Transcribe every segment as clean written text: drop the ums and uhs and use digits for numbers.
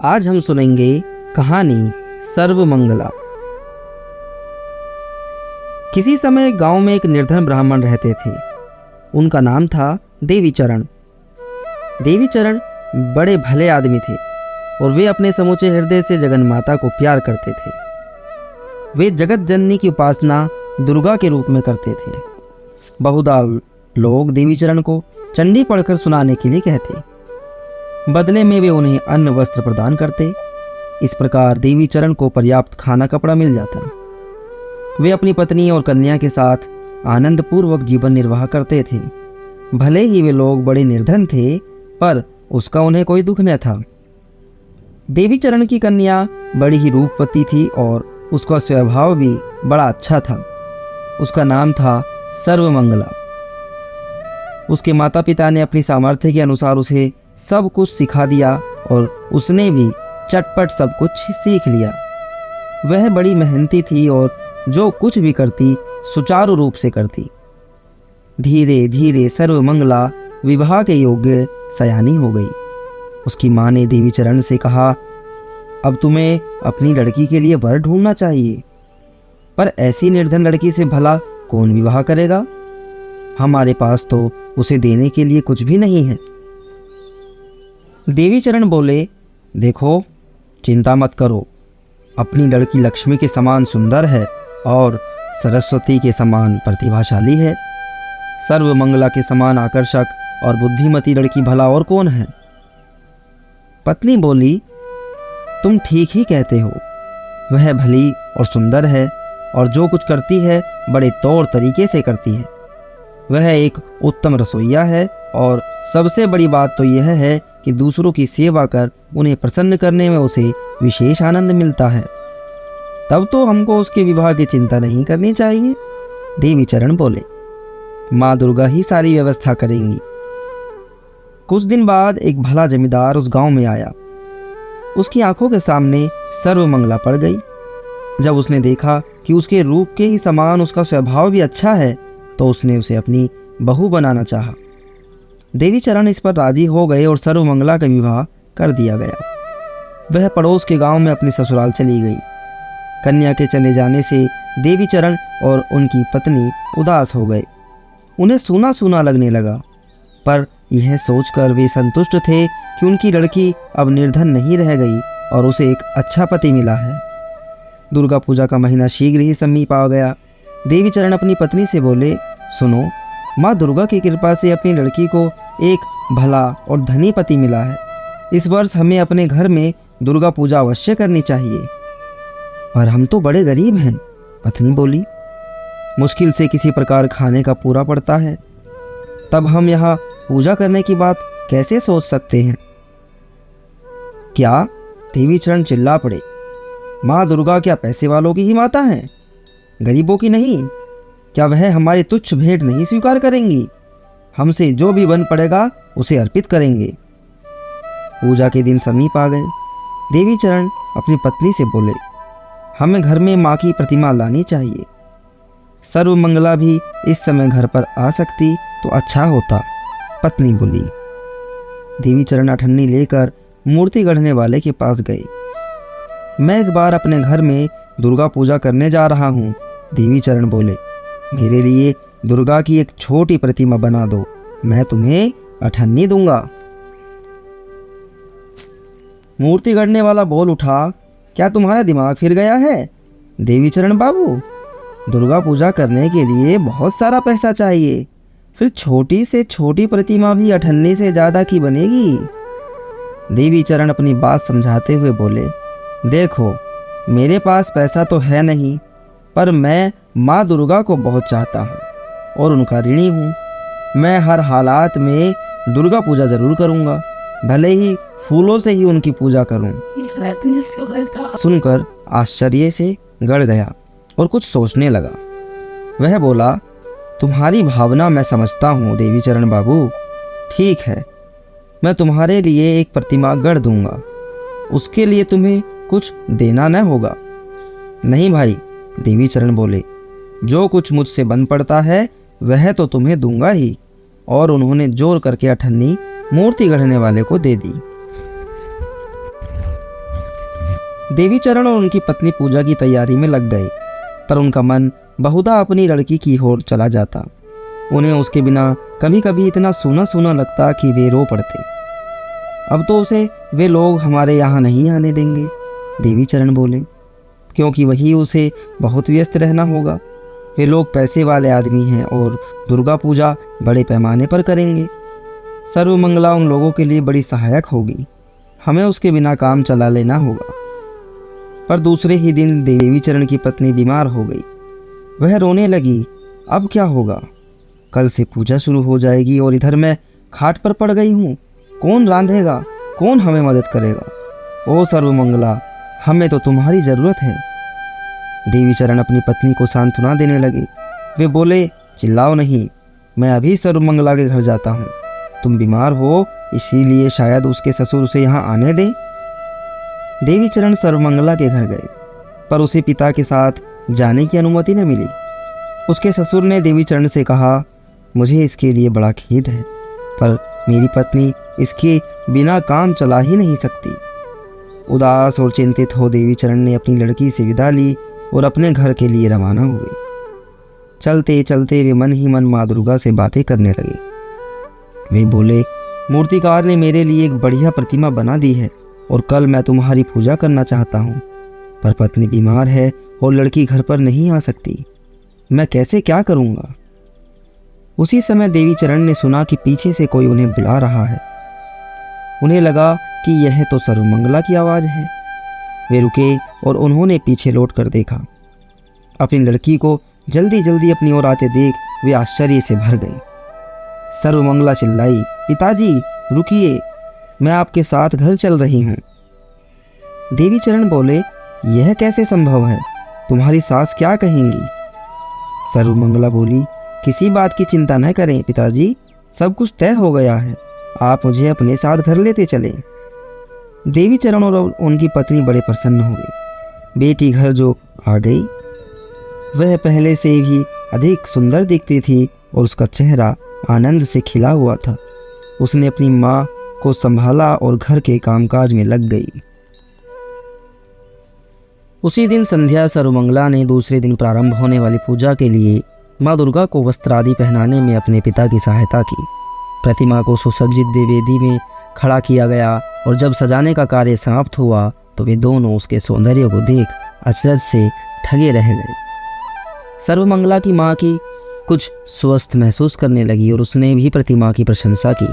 आज हम सुनेंगे कहानी सर्वमंगला। किसी समय गांव में एक निर्धन ब्राह्मण रहते थे। उनका नाम था देवीचरण। देवीचरण बड़े भले आदमी थे और वे अपने समूचे हृदय से जगन माता को प्यार करते थे। वे जगत जननी की उपासना दुर्गा के रूप में करते थे। बहुधा लोग देवीचरण को चंडी पढ़कर सुनाने के लिए कहते, बदले में वे उन्हें अन्न वस्त्र प्रदान करते। इस प्रकार देवीचरण को पर्याप्त खाना कपड़ा मिल जाता। वे अपनी पत्नी और कन्या के साथ आनंद पूर्वक जीवन निर्वाह करते थे। भले ही वे लोग बड़े निर्धन थे, पर उसका उन्हें कोई दुख न था। देवीचरण की कन्या बड़ी ही रूपवती थी और उसका स्वभाव भी बड़ा अच्छा था। उसका नाम था सर्वमंगला। उसके माता पिता ने अपनी सामर्थ्य के अनुसार उसे सब कुछ सिखा दिया और उसने भी चटपट सब कुछ सीख लिया। वह बड़ी मेहनती थी और जो कुछ भी करती सुचारू रूप से करती। धीरे धीरे सर्वमंगला विवाह के योग्य सयानी हो गई। उसकी माँ ने देवीचरण से कहा, अब तुम्हें अपनी लड़की के लिए वर ढूंढना चाहिए, पर ऐसी निर्धन लड़की से भला कौन विवाह करेगा? हमारे पास तो उसे देने के लिए कुछ भी नहीं है। देवीचरण बोले, देखो, चिंता मत करो। अपनी लड़की लक्ष्मी के समान सुंदर है और सरस्वती के समान प्रतिभाशाली है। सर्वमंगला के समान आकर्षक और बुद्धिमती लड़की भला और कौन है? पत्नी बोली, तुम ठीक ही कहते हो। वह भली और सुंदर है और जो कुछ करती है बड़े तौर तरीके से करती है। वह एक उत्तम रसोइया है और सबसे बड़ी बात तो यह है कि दूसरों की सेवा कर उन्हें प्रसन्न करने में उसे विशेष आनंद मिलता है। तब तो हमको उसके विवाह की चिंता नहीं करनी चाहिए। देवीचरण बोले, माँ दुर्गा ही सारी व्यवस्था करेंगी। कुछ दिन बाद एक भला जमींदार उस गांव में आया। उसकी आंखों के सामने सर्वमंगला पड़ गई। जब उसने देखा कि उसके रूप के ही समान उसका स्वभाव भी अच्छा है, तो उसने उसे अपनी बहू बनाना चाहा। देवीचरण इस पर राजी हो गए और सर्वमंगला का विवाह कर दिया गया। वह पड़ोस के गांव में अपनी ससुराल चली गई। कन्या के चले जाने से देवीचरण और उनकी पत्नी उदास हो गए। उन्हें सूना सूना लगने लगा, पर यह सोचकर वे संतुष्ट थे कि उनकी लड़की अब निर्धन नहीं रह गई और उसे एक अच्छा पति मिला है। दुर्गा पूजा का महीना शीघ्र ही समीप आ गया। देवीचरण अपनी पत्नी से बोले, सुनो, माँ दुर्गा की कृपा से अपनी लड़की को एक भला और धनी पति मिला है। इस वर्ष हमें अपने घर में दुर्गा पूजा अवश्य करनी चाहिए। पर हम तो बड़े गरीब हैं, पत्नी बोली। मुश्किल से किसी प्रकार खाने का पूरा पड़ता है, तब हम यहाँ पूजा करने की बात कैसे सोच सकते हैं? क्या? देवीचरण चिल्ला पड़े, माँ दुर्गा क्या पैसे वालों की ही माता है, गरीबों की नहीं? क्या वह हमारी तुच्छ भेंट नहीं स्वीकार करेंगी? हमसे जो भी बन पड़ेगा उसे अर्पित करेंगे। पूजा के दिन समीप आ गए। देवीचरण अपनी पत्नी से बोले, हमें घर में माँ की प्रतिमा लानी चाहिए। सर्वमंगला भी इस समय घर पर आ सकती तो अच्छा होता, पत्नी बोली। देवीचरण अठन्नी लेकर मूर्ति गढ़ने वाले के पास गए। मैं इस बार अपने घर में दुर्गा पूजा करने जा रहा हूँ, देवीचरण बोले। मेरे लिए दुर्गा की एक छोटी प्रतिमा बना दो, मैं तुम्हें अठन्नी दूंगा। मूर्ति गढ़ने वाला बोल उठा, क्या तुम्हारा दिमाग फिर गया है देवीचरण बाबू? दुर्गा पूजा करने के लिए बहुत सारा पैसा चाहिए, फिर छोटी से छोटी प्रतिमा भी अठन्नी से ज्यादा की बनेगी। देवीचरण अपनी बात समझाते हुए बोले, देखो, मेरे पास पैसा तो है नहीं, पर मैं माँ दुर्गा को बहुत चाहता हूँ और उनका ऋणी हूँ। मैं हर हालात में दुर्गा पूजा जरूर करूँगा, भले ही फूलों से ही उनकी पूजा करूँ। सुनकर आश्चर्य से गड़ गया और कुछ सोचने लगा। वह बोला, तुम्हारी भावना मैं समझता हूँ देवीचरण बाबू। ठीक है, मैं तुम्हारे लिए एक प्रतिमा गढ़ दूंगा, उसके लिए तुम्हें कुछ देना न होगा। नहीं भाई, देवीचरण बोले, जो कुछ मुझसे बन पड़ता है वह तो तुम्हें दूंगा ही। और उन्होंने जोर करके अठन्नी मूर्ति गढ़ने वाले को दे दी। देवीचरण और उनकी पत्नी पूजा की तैयारी में लग गए, पर उनका मन बहुधा अपनी लड़की की ओर चला जाता। उन्हें उसके बिना कभी कभी इतना सूना सूना लगता कि वे रो पड़ते। अब तो उसे वे लोग हमारे यहाँ नहीं आने देंगे, देवीचरण बोले, क्योंकि वही उसे बहुत व्यस्त रहना होगा। वे लोग पैसे वाले आदमी हैं और दुर्गा पूजा बड़े पैमाने पर करेंगे। सर्वमंगला उन लोगों के लिए बड़ी सहायक होगी। हमें उसके बिना काम चला लेना होगा। पर दूसरे ही दिन देवीचरण की पत्नी बीमार हो गई। वह रोने लगी। अब क्या होगा? कल से पूजा शुरू हो जाएगी और इधर मैं खाट पर पड़ गई हूँ। कौन रांधेगा? कौन हमें मदद करेगा? ओ सर्वमंगला, हमें तो तुम्हारी ज़रूरत है। देवीचरण अपनी पत्नी को सांत्वना देने लगे। वे बोले, चिल्लाओ नहीं, मैं अभी सर्वमंगला के घर जाता हूँ। तुम बीमार हो, इसीलिए शायद उसके ससुर उसे यहाँ आने दें। देवीचरण सर्वमंगला के घर गए, पर उसे पिता के साथ जाने की अनुमति न मिली। उसके ससुर ने देवीचरण से कहा, मुझे इसके लिए बड़ा खेद है, पर मेरी पत्नी इसके बिना काम चला ही नहीं सकती। उदास और चिंतित हो देवीचरण ने अपनी लड़की से विदा ली और अपने घर के लिए रवाना हुए। चलते चलते वे मन ही मन माँ दुर्गा से बातें करने लगे। वे बोले, मूर्तिकार ने मेरे लिए एक बढ़िया प्रतिमा बना दी है और कल मैं तुम्हारी पूजा करना चाहता हूँ, पर पत्नी बीमार है और लड़की घर पर नहीं आ सकती। मैं कैसे क्या करूँगा? उसी समय देवीचरण ने सुना कि पीछे से कोई उन्हें बुला रहा है। उन्हें लगा कि यह तो सर्वमंगला की आवाज़ है। वे रुके और उन्होंने पीछे लौट कर देखा। अपनी लड़की को जल्दी जल्दी अपनी ओर आते देख वे आश्चर्य से भर गए। सर्वमंगला चिल्लाई, पिताजी रुकिए, मैं आपके साथ घर चल रही हूँ। देवीचरण बोले, यह कैसे संभव है? तुम्हारी सास क्या कहेंगी? सर्वमंगला बोली, किसी बात की चिंता न करें पिताजी, सब कुछ तय हो गया है। आप मुझे अपने साथ घर लेते चले। देवीचरण और उनकी पत्नी बड़े प्रसन्न हो गए। बेटी घर जो आ गई, वह पहले से भी अधिक सुंदर दिखती थी और उसका चेहरा आनंद से खिला हुआ था। उसने अपनी माँ को संभाला और घर के कामकाज में लग गई। उसी दिन संध्या सर्वमंगला ने दूसरे दिन प्रारंभ होने वाली पूजा के लिए माँ दुर्गा को वस्त्र आदि पहनाने में अपने पिता की सहायता की। प्रतिमा को सुसज्जित देवेदी में खड़ा किया गया और जब सजाने का कार्य समाप्त हुआ तो वे दोनों उसके सौंदर्य को देख अचरज से ठगे रह गए। सर्वमंगला की माँ की कुछ स्वस्थ महसूस करने लगी और उसने भी प्रतिमा की प्रशंसा की।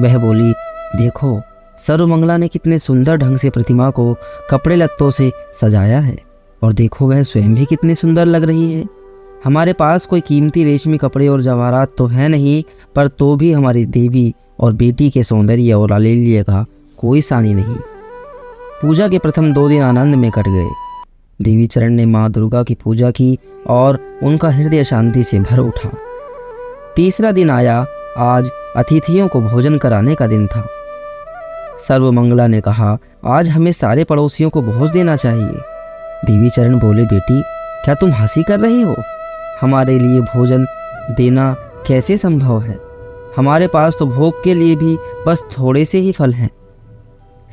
वह बोली, देखो सर्वमंगला ने कितने सुंदर ढंग से प्रतिमा को कपड़े लत्तों से सजाया है, और देखो वह स्वयं भी कितनी सुंदर लग रही है। हमारे पास कोई कीमती रेशमी कपड़े और जवाहरात तो है नहीं, पर तो भी हमारी देवी और बेटी के सौंदर्य और आलिल्य का कोई सानी नहीं। पूजा के प्रथम 2 दिन आनंद में कट गए। देवीचरण ने माँ दुर्गा की पूजा की और उनका हृदय शांति से भर उठा। तीसरा दिन आया। आज अतिथियों को भोजन कराने का दिन था। सर्वमंगला ने कहा, आज हमें सारे पड़ोसियों को भोज देना चाहिए। देवीचरण बोले, बेटी क्या तुम हंसी कर रही हो? हमारे लिए भोजन देना कैसे संभव है? हमारे पास तो भोग के लिए भी बस थोड़े से ही फल हैं।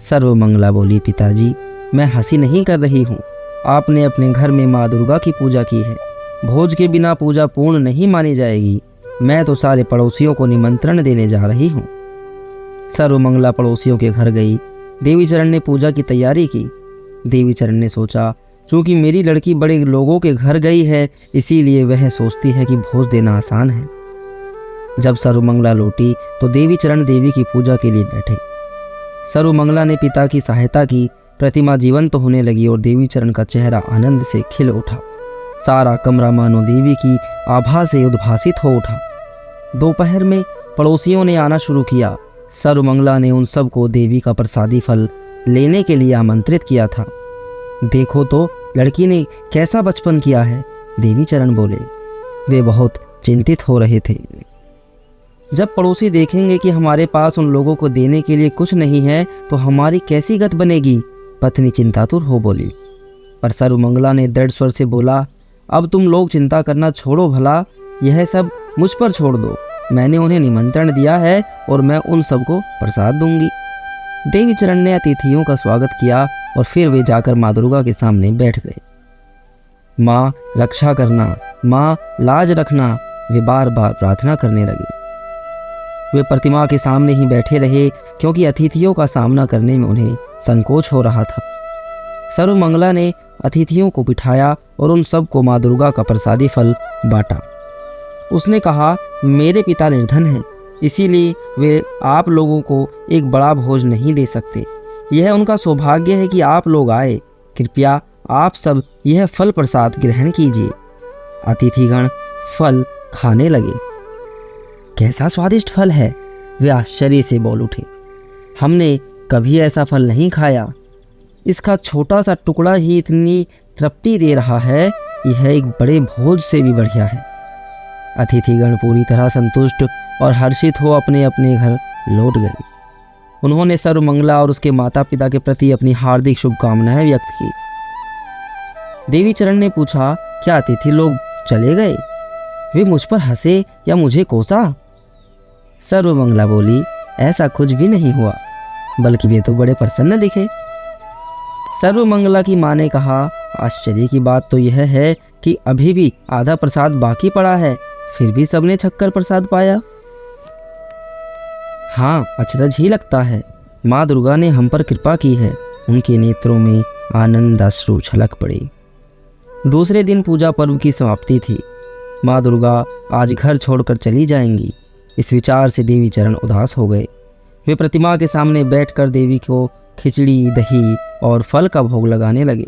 सर्वमंगला बोली, पिताजी मैं हंसी नहीं कर रही हूँ। आपने अपने घर में माँ दुर्गा की पूजा की है। भोज के बिना पूजा पूर्ण नहीं मानी जाएगी। मैं तो सारे पड़ोसियों को निमंत्रण देने जा रही हूँ। सर्वमंगला पड़ोसियों के घर गई। देवीचरण ने पूजा की तैयारी की। देवीचरण ने सोचा, चूंकि मेरी लड़की बड़े लोगों के घर गई है, इसीलिए वह सोचती है कि भोज देना आसान है। जब सर्वमंगला लौटी तो देवीचरण देवी की पूजा के लिए बैठे। सर्वमंगला ने पिता की सहायता की। प्रतिमा जीवंत तो होने लगी और देवीचरण का चेहरा आनंद से खिल उठा। सारा कमरा मानो देवी की आभा से उद्भासित हो उठा। दोपहर में पड़ोसियों ने आना शुरू किया। सर्वमंगला ने उन सबको देवी का प्रसादी फल लेने के लिए आमंत्रित किया था। देखो तो लड़की ने कैसा बचपन किया है, देवीचरण बोले। वे बहुत चिंतित हो रहे थे। जब पड़ोसी देखेंगे कि हमारे पास उन लोगों को देने के लिए कुछ नहीं है तो हमारी कैसी गत बनेगी, पत्नी चिंतातुर हो बोली। पर सर्वमंगला ने दृढ़ स्वर से बोला, अब तुम लोग चिंता करना छोड़ो भला, यह सब मुझ पर छोड़ दो। मैंने उन्हें निमंत्रण दिया है और मैं उन सबको प्रसाद दूंगी। देवी चरण ने अतिथियों का स्वागत किया और फिर वे जाकर माँ दुर्गा के सामने बैठ गए। माँ रक्षा करना, माँ लाज रखना, वे बार बार प्रार्थना करने लगे। वे प्रतिमा के सामने ही बैठे रहे क्योंकि अतिथियों का सामना करने में उन्हें संकोच हो रहा था। सर्वमंगला ने अतिथियों को बिठाया और उन सब को माँ दुर्गा का प्रसादी फल बांटा। उसने कहा, मेरे पिता निर्धन हैं, इसीलिए वे आप लोगों को एक बड़ा भोज नहीं दे सकते। यह उनका सौभाग्य है कि आप लोग आए। कृपया आप सब यह फल प्रसाद ग्रहण कीजिए। अतिथिगण फल खाने लगे। कैसा स्वादिष्ट फल है, वे आश्चर्य से बोल उठे। हमने कभी ऐसा फल नहीं खाया। इसका छोटा सा टुकड़ा ही इतनी तृप्ति दे रहा है, यह एक बड़े भोज से भी बढ़िया है। अतिथिगण पूरी तरह संतुष्ट और हर्षित हो अपने अपने घर लौट गए। उन्होंने सर्वमंगला और उसके माता पिता के प्रति अपनी हार्दिक शुभकामनाएं व्यक्त की। देवी चरण ने पूछा, क्या अतिथि लोग चले गए? वे मुझ पर हंसे या मुझे कोसा? सर्वमंगला बोली, ऐसा कुछ भी नहीं हुआ, बल्कि वे तो बड़े प्रसन्न दिखे। सर्वमंगला की माँ ने कहा, आश्चर्य की बात तो यह है कि अभी भी आधा प्रसाद बाकी पड़ा है, फिर भी सबने छक्कर प्रसाद पाया। हाँ, अचरज ही लगता है। माँ दुर्गा ने हम पर कृपा की है। उनके नेत्रों में आनंद अश्रु छलक पड़े। दूसरे दिन पूजा पर्व की समाप्ति थी। माँ दुर्गा आज घर छोड़कर चली जाएंगी, इस विचार से देवी चरण उदास हो गए। वे प्रतिमा के सामने बैठकर देवी को खिचड़ी, दही और फल का भोग लगाने लगे।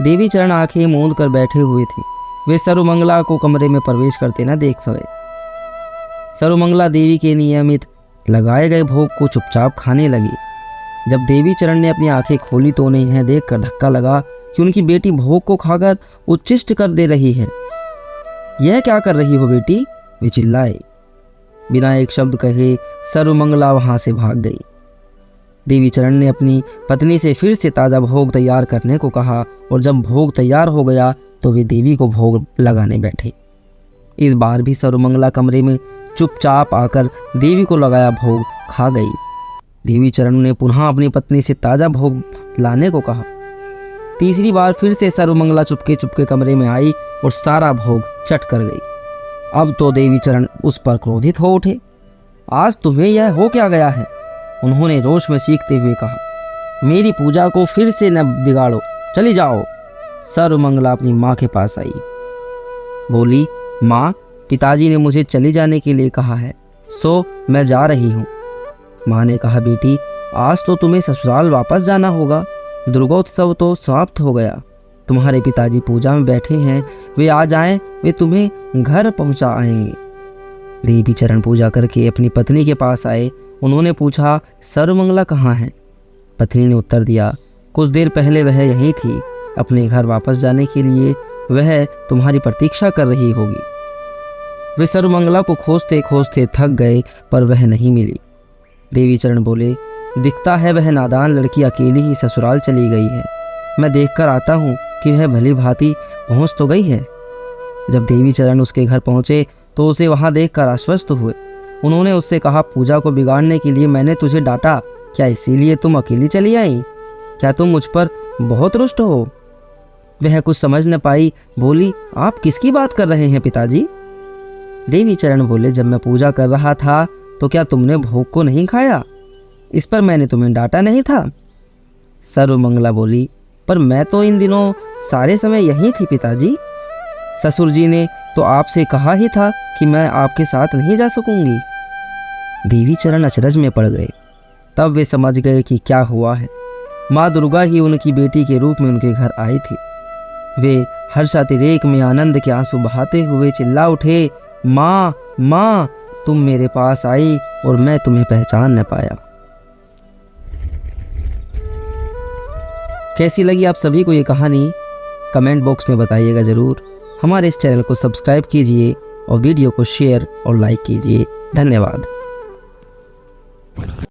देवी चरण आंखें मूंद कर बैठे हुए थे। वे सर्वमंगला को कमरे में प्रवेश करते न देख पाए। सर्वमंगला देवी के नियमित लगाए गए भोग को चुपचाप खाने लगी। जब देवी चरण ने अपनी आंखें खोली तो उन्हें यह देखकर धक्का लगा कि उनकी बेटी भोग को खाकर उच्छिष्ट कर दे रही है। यह क्या कर रही हो बेटी? वे चिल्लाए। बिना एक शब्द कहे सर्वमंगला वहां से भाग गई। देवी चरण ने अपनी पत्नी से फिर से ताज़ा भोग तैयार करने को कहा और जब भोग तैयार हो गया तो वे देवी को भोग लगाने बैठे। इस बार भी सर्वमंगला कमरे में चुपचाप आकर देवी को लगाया भोग खा गई। देवी चरण ने पुनः अपनी पत्नी से ताज़ा भोग लाने को कहा। तीसरी बार फिर से सर्वमंगला चुपके चुपके कमरे में आई और सारा भोग चट कर गई। अब तो देवी चरण उस पर क्रोधित हो उठे। आज तुम्हें यह हो क्या गया है? उन्होंने रोष में चीखते हुए कहा, मेरी पूजा को फिर से न बिगाड़ो, चली जाओ। सर्वमंगला अपनी माँ के पास आई। बोली, माँ, पिताजी ने मुझे चली जाने के लिए कहा है, सो मैं जा रही हूँ। माँ ने कहा, बेटी, आज तो तुम्हें ससुराल वापस जाना होगा। दुर्गोत्सव तो समाप्त हो गया। तुम्हारे पिताजी पूजा में बैठे हैं, वे आ जाएं, वे तुम्हें घर पहुंचा आएंगे। देवी चरण पूजा करके अपनी पत्नी के पास आए। उन्होंने पूछा, सर्वमंगला कहाँ है? पत्नी ने उत्तर दिया, कुछ देर पहले वह यहीं थी। अपने घर वापस जाने के लिए वह तुम्हारी प्रतीक्षा कर रही होगी। वे सर्वमंगला को खोजते खोजते थक गए पर वह नहीं मिली। देवी चरण बोले, दिखता है वह नादान लड़की अकेली ही ससुराल चली गई है। मैं देखकर आता हूँ कि वह भली भांति पहुँच तो गई है। जब देवी चरण उसके घर पहुँचे तो उसे वहाँ देखकर आश्वस्त हुए। उन्होंने उससे कहा, पूजा को बिगाड़ने के लिए मैंने तुझे डांटा, क्या इसीलिए तुम अकेली चली आई? क्या तुम मुझ पर बहुत रुष्ट हो? वह कुछ समझ न पाई। बोली, आप किसकी बात कर रहे हैं पिताजी? देवी चरण बोले, जब मैं पूजा कर रहा था तो क्या तुमने भोग को नहीं खाया? इस पर मैंने तुम्हें डांटा नहीं था। सर्वमंगला बोली, पर मैं तो इन दिनों सारे समय यहीं थी पिताजी। ससुर जी ने तो आपसे कहा ही था कि मैं आपके साथ नहीं जा सकूंगी। देवी चरण अचरज में पड़ गए। तब वे समझ गए कि क्या हुआ है। माँ दुर्गा ही उनकी बेटी के रूप में उनके घर आई थी। वे हर्षातिरेक में आनंद के आंसू बहाते हुए चिल्ला उठे, माँ, माँ, तुम मेरे पास आई और मैं तुम्हें पहचान न पाया। कैसी लगी आप सभी को ये कहानी? कमेंट बॉक्स में बताइएगा ज़रूर। हमारे इस चैनल को सब्सक्राइब कीजिए और वीडियो को शेयर और लाइक कीजिए। धन्यवाद।